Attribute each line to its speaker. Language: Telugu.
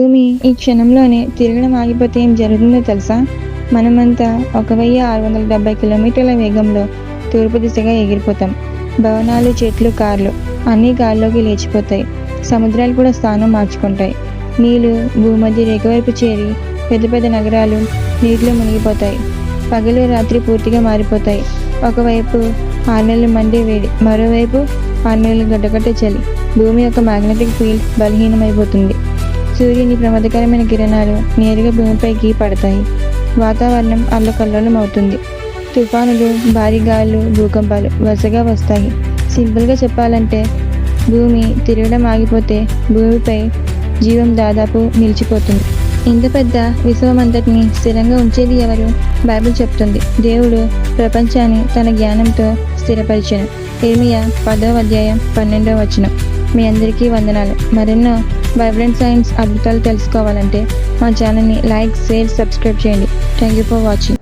Speaker 1: భూమి ఈ క్షణంలోనే తిరగడం ఆగిపోతే ఏం జరుగుతుందో తెలుసా? మనమంతా 1670 కిలోమీటర్ల వేగంలో తూర్పు దిశగా ఎగిరిపోతాం. భవనాలు, చెట్లు, కార్లు అన్నీ గాల్లోకి లేచిపోతాయి. సముద్రాలు కూడా స్థానం మార్చుకుంటాయి. నీళ్లు భూమధ్య రేఖ వైపు చేరి పెద్ద పెద్ద నగరాలు నీటిలో మునిగిపోతాయి. పగలు, రాత్రి పూర్తిగా మారిపోతాయి. ఒకవైపు 6 నెలలు మండే వేడి, మరోవైపు 6 నెలలు గడ్డకట్టే చలి. భూమి యొక్క మ్యాగ్నెటిక్ ఫీల్డ్ బలహీనమైపోతుంది. సూర్యుని ప్రమాదకరమైన కిరణాలు నేరుగా భూమిపైకి పడతాయి. వాతావరణం అల్లకల్లోలం అవుతుంది. తుఫానులు, భారీ గాలులు, భూకంపాలు వరుసగా వస్తాయి. సింపుల్గా చెప్పాలంటే భూమి తిరగడం ఆగిపోతే భూమిపై జీవం దాదాపు నిలిచిపోతుంది. ఇంత పెద్ద విశ్వమంతటిని స్థిరంగా ఉంచేది ఎవరు? బైబిల్ చెప్తుంది, దేవుడు ప్రపంచాన్ని తన జ్ఞానంతో స్థిరపరిచెను. ఇర్మియా 10వ అధ్యాయం 12వ వచనం. మీ అందరికీ వందనాలు. మరెన్నో బైబిల్ అండ్ సైన్స్ అద్భుతాలు తెలుసుకోవాలంటే మా ఛానల్ని లైక్, షేర్, సబ్స్క్రైబ్ చేయండి. Thank you for watching.